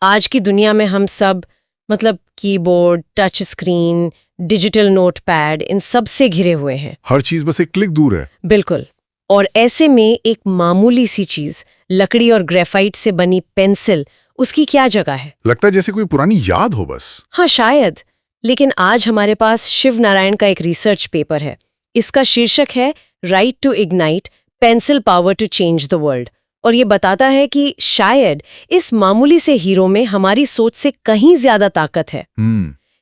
आज की दुनिया में हम सब मतलब keyboard, touch screen, digital notepad इन सब से घिरे हुए हैं। हर चीज बस एक क्लिक दूर है। बिल्कुल। और ऐसे में एक मामूली सी चीज, लकड़ी और ग्रेफाइट से बनी पेंसिल, उसकी क्या जगह है? लगता है जैसे कोई पुरानी याद हो बस। हाँ शायद। लेकिन आज हमारे पास शिव नारायण का एक रिसर्च पेपर है। इसका शीर्षक है right to ignite, pencil power to change the world. और ये बताता है कि शायद इस मामूली से हीरो में हमारी सोच से कहीं ज्यादा ताकत है।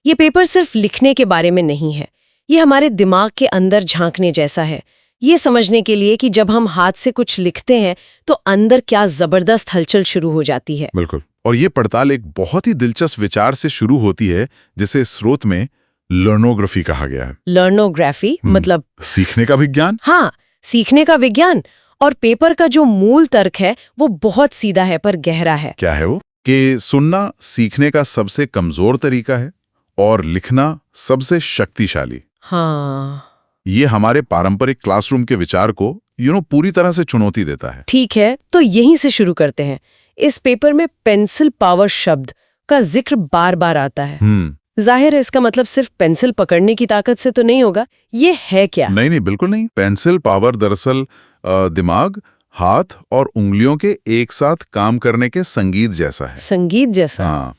ये पेपर सिर्फ लिखने के बारे में नहीं है, ये हमारे दिमाग के अंदर झांकने जैसा है। ये समझने के लिए कि जब हम हाथ से कुछ लिखते हैं तो अंदर क्या जबरदस्त हलचल शुरू हो जाती है। बिल्कुल। और ये पड़ताल एक बहुत ही दिलचस्प विचार से शुरू होती है, जिसे स्रोत में लर्नोग्राफी कहा गया है। लर्नोग्राफी मतलब सीखने का विज्ञान। हाँ, सीखने का विज्ञान। और पेपर का जो मूल तर्क है वो बहुत सीधा है पर गहरा है। क्या है वो? कि सुनना सीखने का सबसे कमजोर तरीका है और लिखना सबसे शक्तिशाली। हाँ, ये हमारे पारंपरिक क्लासरूम के विचार को पूरी तरह से चुनौती देता है। ठीक है, तो यहीं से शुरू करते हैं। इस पेपर में पेंसिल पावर शब्द का जिक्र बार बार आता है। जाहिर है इसका मतलब सिर्फ पेंसिल पकड़ने की ताकत से तो नहीं होगा। ये है क्या? नहीं, बिल्कुल नहीं। पेंसिल पावर दरअसल दिमाग, हाथ और उंगलियों के एक साथ काम करने के संगीत जैसा है। संगीत जैसा? हाँ,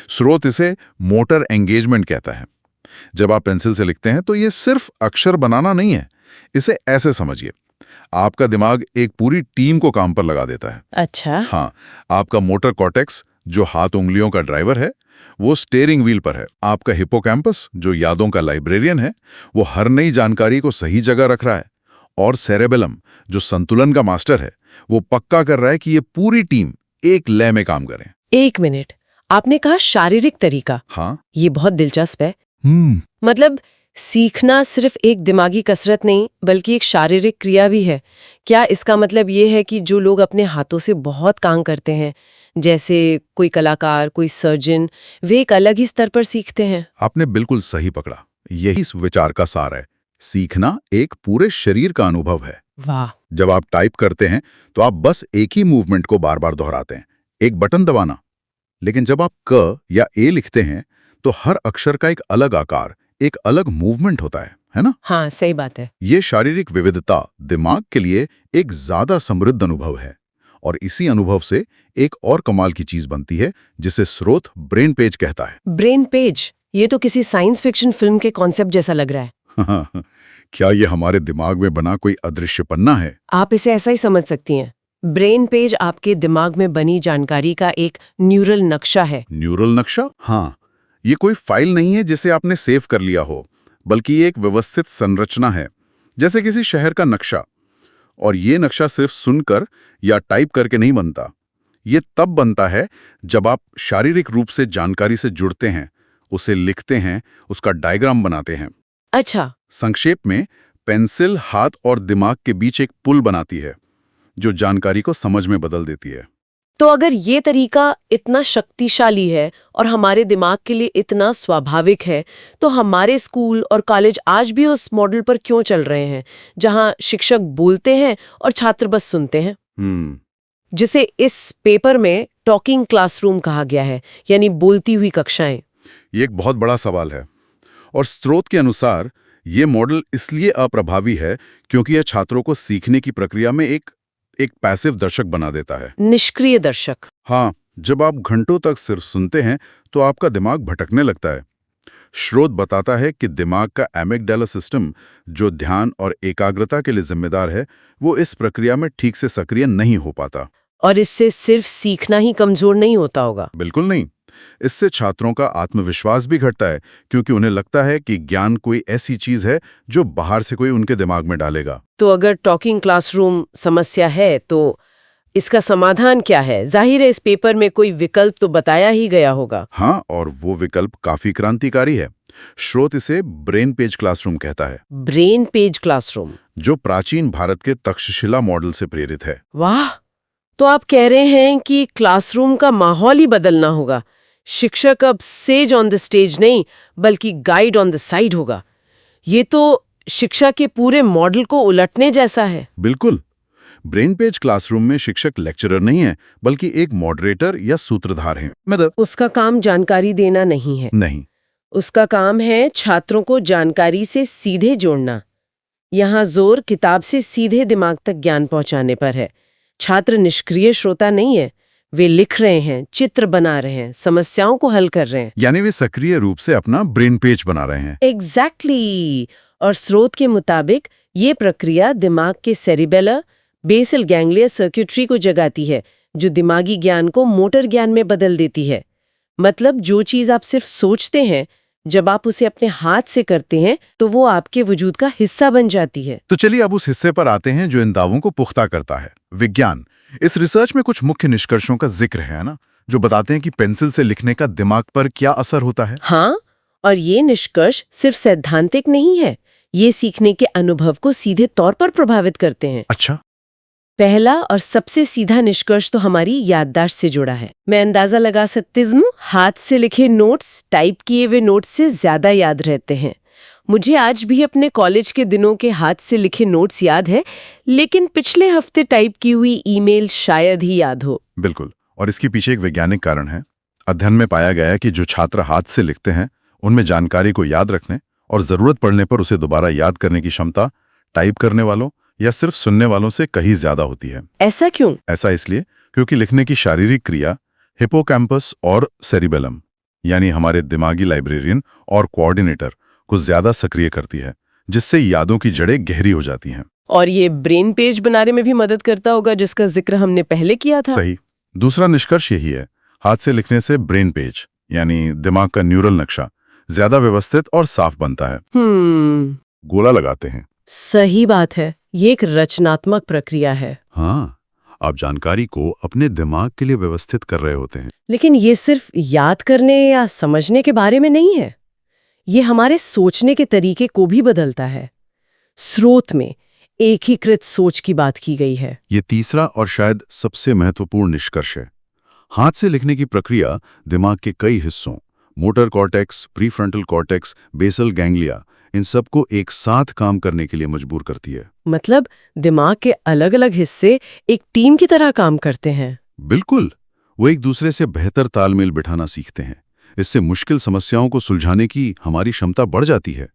स्रोत इसे मोटर एंगेजमेंट कहता है। जब आप पेंसिल से लिखते हैं तो ये सिर्फ अक्षर बनाना नहीं है। इसे ऐसे समझिए, आपका दिमाग एक पूरी टीम को काम पर लगा देता है। अच्छा। हाँ, आपका मोटर कॉर्टेक्स जो हाथ उंगलियों का ड्राइवर है, वो स्टीयरिंग व्हील पर है। आपका हिप्पोकैम्पस जो यादों का लाइब्रेरियन है, वो हर नई जानकारी को सही जगह रख रहा है। और सेरेबेलम जो संतुलन का मास्टर है, वो पक्का कर रहा है कि ये पूरी टीम एक लय में काम करे। एक मिनट, आपने कहा शारीरिक तरीका। हाँ, ये बहुत दिलचस्प है। मतलब सीखना सिर्फ एक दिमागी कसरत नहीं बल्कि एक शारीरिक क्रिया भी है। क्या इसका मतलब ये है कि जो लोग अपने हाथों से बहुत काम करते हैं, जैसे कोई कलाकार, कोई सर्जन, वे एक अलग ही स्तर पर सीखते हैं? आपने बिल्कुल सही पकड़ा। यही इस विचार का सार है। सीखना एक पूरे शरीर का अनुभव है। वाह। जब आप टाइप करते हैं तो आप बस एक ही मूवमेंट को बार बार दोहराते हैं, एक बटन दबाना। लेकिन जब आप क या ए लिखते हैं तो हर अक्षर का एक अलग आकार, एक अलग मूवमेंट होता है ना? हाँ, सही बात है। ये शारीरिक विविधता दिमाग के लिए एक ज्यादा समृद्ध अनुभव है। और इसी अनुभव से एक और कमाल की चीज बनती है, जिसे स्रोत ब्रेन पेज कहता है। Brain page? ये तो किसी साइंस फिक्शन फिल्म के कॉन्सेप्ट जैसा लग रहा है। क्या ये हमारे दिमाग में बना कोई अदृश्य पन्ना है? आप इसे ऐसा ही समझ सकती हैं। ब्रेन पेज आपके दिमाग में बनी जानकारी का एक न्यूरल नक्शा है। न्यूरल नक्शा? हाँ, ये कोई फाइल नहीं है जिसे आपने सेव कर लिया हो, बल्कि ये एक व्यवस्थित संरचना है, जैसे किसी शहर का नक्शा। और ये नक्शा सिर्फ सुनकर या टाइप करके नहीं बनता। ये तब बनता है जब आप शारीरिक रूप से जानकारी से जुड़ते हैं, उसे लिखते हैं, उसका डायग्राम बनाते हैं। अच्छा। संक्षेप में, पेंसिल हाथ और दिमाग के बीच एक पुल बनाती है जो जानकारी को समझ में बदल देती है। तो अगर ये तरीका इतना शक्तिशाली है और हमारे दिमाग के लिए इतना स्वाभाविक है, तो हमारे स्कूल और कॉलेज आज भी उस मॉडल पर क्यों चल रहे हैं, जहां शिक्षक बोलते हैं और छात्र बस सुनते हैं? जिसे इस पेपर में टॉकिंग क्लासरूम कहा गया है, यानी बोलती हुई कक्षाएं। ये एक बहुत बड़ा सवाल है। और स्रोत के अनुसार ये मॉडल इसलिए अप्रभावी है क्योंकि यह छात्रों को सीखने की प्रक्रिया में एक पैसिव दर्शक बना देता है। निष्क्रिय दर्शक। हाँ, जब आप घंटों तक सिर्फ सुनते हैं तो आपका दिमाग भटकने लगता है। स्रोत बताता है कि दिमाग का एमिगडाला सिस्टम, जो ध्यान और एकाग्रता के लिए जिम्मेदार है, वो इस प्रक्रिया में ठीक से सक्रिय नहीं हो पाता। और इससे सिर्फ सीखना ही कमजोर नहीं होता होगा? बिल्कुल नहीं। इससे छात्रों का आत्मविश्वास भी घटता है, क्योंकि उन्हें लगता है कि ज्ञान कोई ऐसी चीज है जो बाहर से कोई उनके दिमाग में डालेगा। तो अगर टॉकिंग क्लासरूम समस्या है तो इसका समाधान क्या है? जाहिर है इस पेपर में कोई विकल्प तो बताया ही गया होगा। हाँ, और वो विकल्प काफी क्रांतिकारी है। स्रोत इसे ब्रेन पेज क्लासरूम कहता है। ब्रेन पेज क्लासरूम, जो प्राचीन भारत के तक्षशिला मॉडल से प्रेरित है। वाह! तो आप कह रहे हैं कि क्लासरूम का माहौल ही बदलना होगा। शिक्षक अब सेज ऑन द स्टेज नहीं बल्कि गाइड ऑन द साइड होगा। ये तो शिक्षा के पूरे मॉडल को उलटने जैसा है। बिल्कुल। ब्रेन पेज क्लासरूम में शिक्षक लेक्चरर नहीं है, बल्कि एक मॉडरेटर या सूत्रधार है। मतलब उसका काम जानकारी देना नहीं है, नहीं, उसका काम है छात्रों को जानकारी से सीधे जोड़ना। यहाँ जोर किताब से सीधे दिमाग तक ज्ञान पहुंचाने पर है। छात्र निष्क्रिय श्रोता नहीं है, वे लिख रहे हैं, चित्र बना रहे हैं, समस्याओं को हल कर रहे हैं। यानी वे सक्रिय रूप से अपना ब्रेन पेज बना रहे हैं। एग्जैक्टली। और स्रोत के मुताबिक ये प्रक्रिया दिमाग के सेरिबेलर बेसल गैंग्लिया सर्किटरी को जगाती है, जो दिमागी ज्ञान को मोटर ज्ञान में बदल देती है। मतलब जो चीज आप सिर्फ सोचते हैं, जब आप उसे अपने हाथ से करते हैं तो वो आपके वजूद का हिस्सा बन जाती है। तो चलिए अब उस हिस्से पर आते हैं जो इन दावों को पुख्ता करता है, विज्ञान। इस रिसर्च में कुछ मुख्य निष्कर्षों का जिक्र है ना, जो बताते हैं कि पेंसिल से लिखने का दिमाग पर क्या असर होता है। हाँ, और ये निष्कर्ष सिर्फ सैद्धांतिक नहीं है, ये सीखने के अनुभव को सीधे तौर पर प्रभावित करते हैं। अच्छा। पहला और सबसे सीधा निष्कर्ष तो हमारी याददाश्त से जुड़ा है। मैं अंदाजा लगा सकती हूँ, हाथ से लिखे नोट्स टाइप किए हुए नोट्स से ज्यादा याद रहते हैं। मुझे आज भी अपने कॉलेज के दिनों के हाथ से लिखे नोट्स याद है, लेकिन पिछले हफ्ते टाइप की हुई ईमेल शायद ही याद हो। बिल्कुल, और इसके पीछे एक वैज्ञानिक कारण है। अध्ययन में पाया गया है कि जो छात्र हाथ से लिखते हैं, उनमें जानकारी को याद रखने और जरूरत पड़ने पर उसे दोबारा याद करने की क्षमता टाइप करने वालों या सिर्फ सुनने वालों से कहीं ज्यादा होती है। ऐसा क्यों? ऐसा इसलिए क्योंकि लिखने की शारीरिक क्रिया हिपोकैम्पस और सेरिबेलम, यानी हमारे दिमागी लाइब्रेरियन और कोऑर्डिनेटर को ज्यादा सक्रिय करती है, जिससे यादों की जड़ें गहरी हो जाती हैं। और ये ब्रेन पेज बनाने में भी मदद करता होगा, जिसका जिक्र हमने पहले किया था। सही। दूसरा निष्कर्ष यही है, हाथ से लिखने से ब्रेन पेज यानी दिमाग का न्यूरल नक्शा ज्यादा व्यवस्थित और साफ बनता है। गोला लगाते हैं। सही बात है, ये एक रचनात्मक प्रक्रिया है। हाँ, आप जानकारी को अपने दिमाग के लिए व्यवस्थित कर रहे होते हैं। लेकिन ये सिर्फ याद करने या समझने के बारे में नहीं है, ये हमारे सोचने के तरीके को भी बदलता है। स्रोत में एकीकृत सोच की बात की गई है। ये तीसरा और शायद सबसे महत्वपूर्ण निष्कर्ष है। हाथ से लिखने की प्रक्रिया दिमाग के कई हिस्सों, motor cortex, prefrontal cortex, basal ganglia, इन सबको एक साथ काम करने के लिए मजबूर करती है। मतलब दिमाग के अलग अलग हिस्से एक टीम की तरह काम करते हैं। बिल्कुल, वो एक दूसरे से बेहतर तालमेल बिठाना सीखते हैं। इससे मुश्किल समस्याओं को सुलझाने की हमारी क्षमता बढ़ जाती है,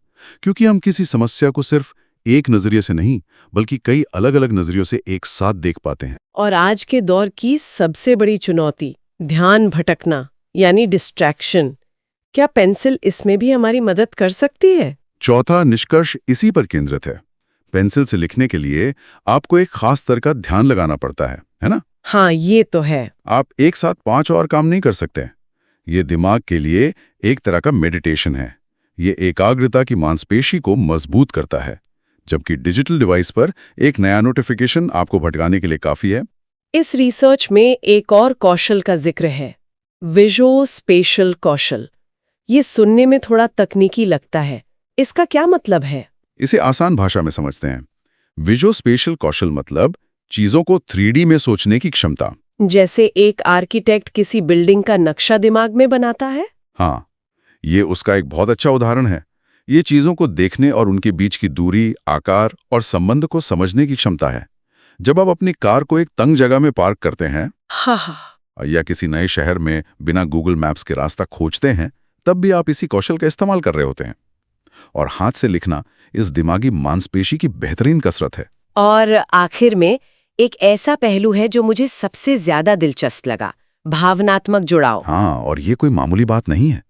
क्योंकि हम किसी समस्या को सिर्फ एक नजरिए से नहीं, बल्कि कई अलग अलग नजरियों से एक साथ देख पाते हैं। और आज के दौर की सबसे बड़ी चुनौती, ध्यान भटकना यानी डिस्ट्रैक्शन, क्या पेंसिल इसमें भी हमारी मदद कर सकती है? चौथा निष्कर्ष इसी पर केंद्रित है। पेंसिल से लिखने के लिए आपको एक खास तरह का ध्यान लगाना पड़ता है ना? हाँ, ये तो है। आप एक साथ 5 और काम नहीं कर सकते। ये दिमाग के लिए एक तरह का मेडिटेशन है। ये एकाग्रता की मांसपेशी को मजबूत करता है, जबकि डिजिटल डिवाइस पर एक नया नोटिफिकेशन आपको भटकाने के लिए काफी है। इस रिसर्च में एक और कौशल का जिक्र है, विजुओ स्पेशल कौशल। ये सुनने में थोड़ा तकनीकी लगता है, इसका क्या मतलब है? इसे आसान भाषा में समझते हैं। विजुओ स्पेशल कौशल मतलब चीजों को 3D में सोचने की क्षमता। जैसे एक आर्किटेक्ट किसी बिल्डिंग का नक्शा दिमाग में बनाता है। हाँ, ये उसका एक बहुत अच्छा उदाहरण है। ये चीजों को देखने और उनके बीच की दूरी, आकार और संबंध को समझने की क्षमता है। जब आप अपनी कार को एक तंग जगह में पार्क करते हैं, या किसी नए शहर में बिना गूगल मैप्स के रास्ता खोजते हैं, तब भी आप इसी कौशल का इस्तेमाल कर रहे होते हैं। और हाथ से लिखना इस दिमागी मांसपेशी की बेहतरीन कसरत है। और आखिर में एक ऐसा पहलू है जो मुझे सबसे ज्यादा दिलचस्प लगा, भावनात्मक जुड़ाव। हाँ, और ये कोई मामूली बात नहीं है।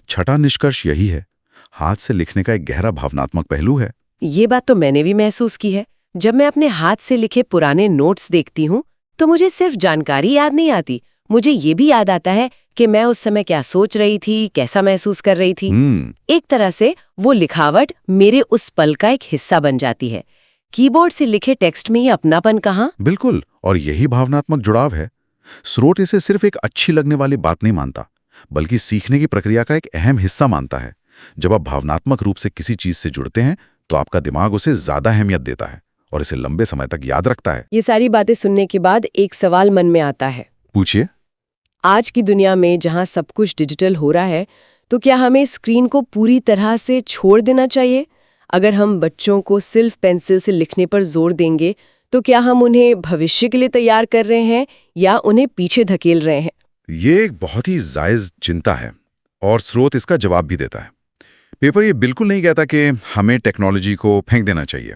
छठा निष्कर्ष यही है, हाथ से लिखने का एक गहरा भावनात्मक पहलू है। ये बात तो मैंने भी महसूस की है। जब मैं अपने हाथ से लिखे पुराने नोट्स देखती हूँ, तो मुझे सिर्फ जानकारी याद नहीं आती, मुझे ये भी याद आता है कि मैं उस समय क्या सोच रही थी, कैसा महसूस कर रही थी। एक तरह से वो लिखावट मेरे उस पल का एक हिस्सा बन जाती है। कीबोर्ड से लिखे टेक्स्ट में ही अपनापन कहाँ? बिल्कुल, और यही भावनात्मक जुड़ाव है। स्रोत इसे सिर्फ एक अच्छी लगने वाली बात नहीं मानता, बल्कि सीखने की प्रक्रिया का एक अहम हिस्सा मानता है। जब आप भावनात्मक रूप से किसी चीज से जुड़ते हैं, तो आपका दिमाग उसे ज्यादा अहमियत देता है और इसे लंबे समय तक याद रखता है। ये सारी बातें सुनने के बाद एक सवाल मन में आता है। पूछिए। आज की दुनिया में जहां सब कुछ डिजिटल हो रहा है, तो क्या हमें स्क्रीन को पूरी तरह से छोड़ देना चाहिए? अगर हम बच्चों को सिर्फ पेंसिल से लिखने पर जोर देंगे, तो क्या हम उन्हें भविष्य के लिए तैयार कर रहे हैं या उन्हें पीछे धकेल रहे हैं? ये एक बहुत ही जायज़ चिंता है और स्रोत इसका जवाब भी देता है। पेपर ये बिल्कुल नहीं कहता कि हमें टेक्नोलॉजी को फेंक देना चाहिए।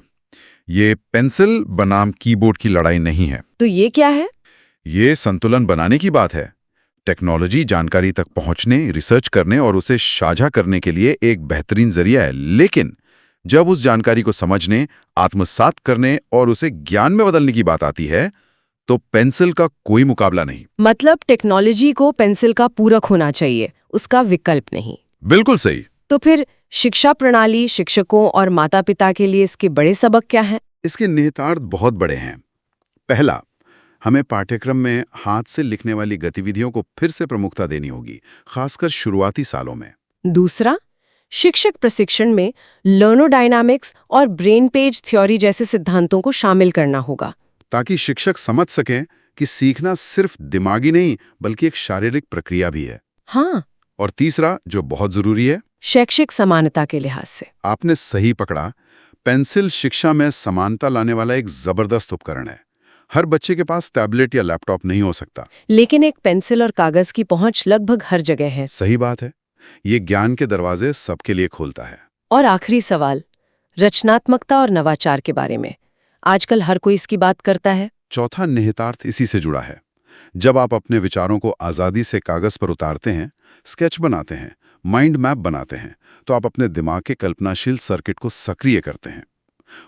ये पेंसिल बनाम कीबोर्ड की लड़ाई नहीं है। तो ये क्या है? ये संतुलन बनाने की बात है। टेक्नोलॉजी जानकारी तक पहुंचने, रिसर्च करने और उसे साझा करने के लिए एक बेहतरीन जरिया है, लेकिन जब उस जानकारी को समझने, आत्मसात करने और उसे ज्ञान में बदलने की बात आती है, तो पेंसिल का कोई मुकाबला नहीं। मतलब टेक्नोलॉजी को पेंसिल का पूरक होना चाहिए, उसका विकल्प नहीं। बिल्कुल सही। तो फिर शिक्षा प्रणाली, शिक्षकों और माता-पिता के लिए इसके बड़े सबक क्या हैं? इसके निहितार्थ बहुत बड़े हैं। पहला, हमें पाठ्यक्रम में हाथ से लिखने वाली गतिविधियों को फिर से प्रमुखता देनी होगी, खासकर शुरुआती सालों में। दूसरा, शिक्षक प्रशिक्षण में लर्नोडायनामिक्स और ब्रेन पेज थ्योरी जैसे सिद्धांतों को शामिल करना होगा, ताकि शिक्षक समझ सकें कि सीखना सिर्फ दिमागी नहीं बल्कि एक शारीरिक प्रक्रिया भी है। हाँ, और तीसरा, जो बहुत जरूरी है, शैक्षिक समानता के लिहाज से। आपने सही पकड़ा, पेंसिल शिक्षा में समानता लाने वाला एक जबरदस्त उपकरण है। हर बच्चे के पास टैबलेट या लैपटॉप नहीं हो सकता। लेकिन एक पेंसिल और कागज की पहुंच लगभग हर जगह है। सही बात है। ये ज्ञान के दरवाजे सबके लिए खोलता है। और आखिरी सवाल, रचनात्मकता और नवाचार के बारे में। आजकल हर कोई इसकी बात करता है। चौथा निहितार्थ इसी से जुड़ा है। जब आप अपने विचारों को आज़ादी से कागज पर उतारते हैं, स्केच बनाते हैं, माइंड मैप बनाते हैं, तो आप अपने दिमाग के कल्पनाशील सर्किट को सक्रिय करते हैं।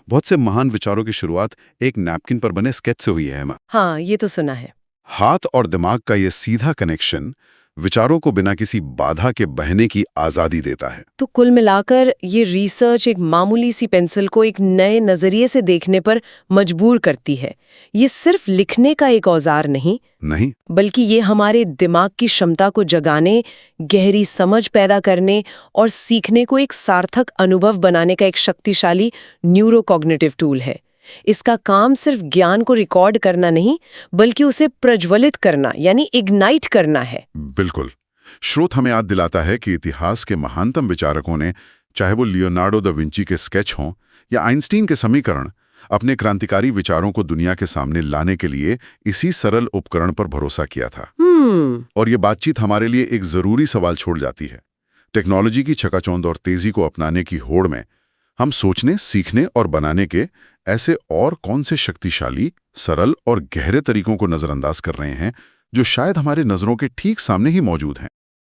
बहुत से महान विचारों की शुरुआत एक नैपकिन पर बने स्केच से हुई है। हाँ, ये तो सुना है। हाथ और दिमाग का ये सीधा कनेक्शन विचारों को बिना किसी बाधा के बहने की आज़ादी देता है। तो कुल मिलाकर ये रिसर्च एक मामूली सी पेंसिल को एक नए नजरिए से देखने पर मजबूर करती है। ये सिर्फ लिखने का एक औजार नहीं, बल्कि ये हमारे दिमाग की क्षमता को जगाने, गहरी समझ पैदा करने और सीखने को एक सार्थक अनुभव बनाने का एक शक्तिशाली न्यूरोकॉग्निटिव टूल है। इसका काम सिर्फ ज्ञान को रिकॉर्ड करना नहीं, बल्कि उसे प्रज्वलित करना यानी इग्नाइट करना है। बिल्कुल। स्रोत हमें याद दिलाता है कि इतिहास के महानतम विचारकों ने, चाहे वो लियोनार्डो दा विंची के स्केच हों या आइंस्टीन के समीकरण, अपने क्रांतिकारी विचारों को दुनिया के सामने लाने के लिए इसी सरल उपकरण पर भरोसा किया था। और ये बातचीत हमारे लिए एक जरूरी सवाल छोड़ जाती है। टेक्नोलॉजी की चकाचौंध और तेजी को अपनाने की होड़ में हम सोचने, सीखने और बनाने के ऐसे और कौन से शक्तिशाली, सरल और गहरे तरीकों को नजरअंदाज कर रहे हैं जो शायद हमारे नजरों के ठीक सामने ही मौजूद हैं।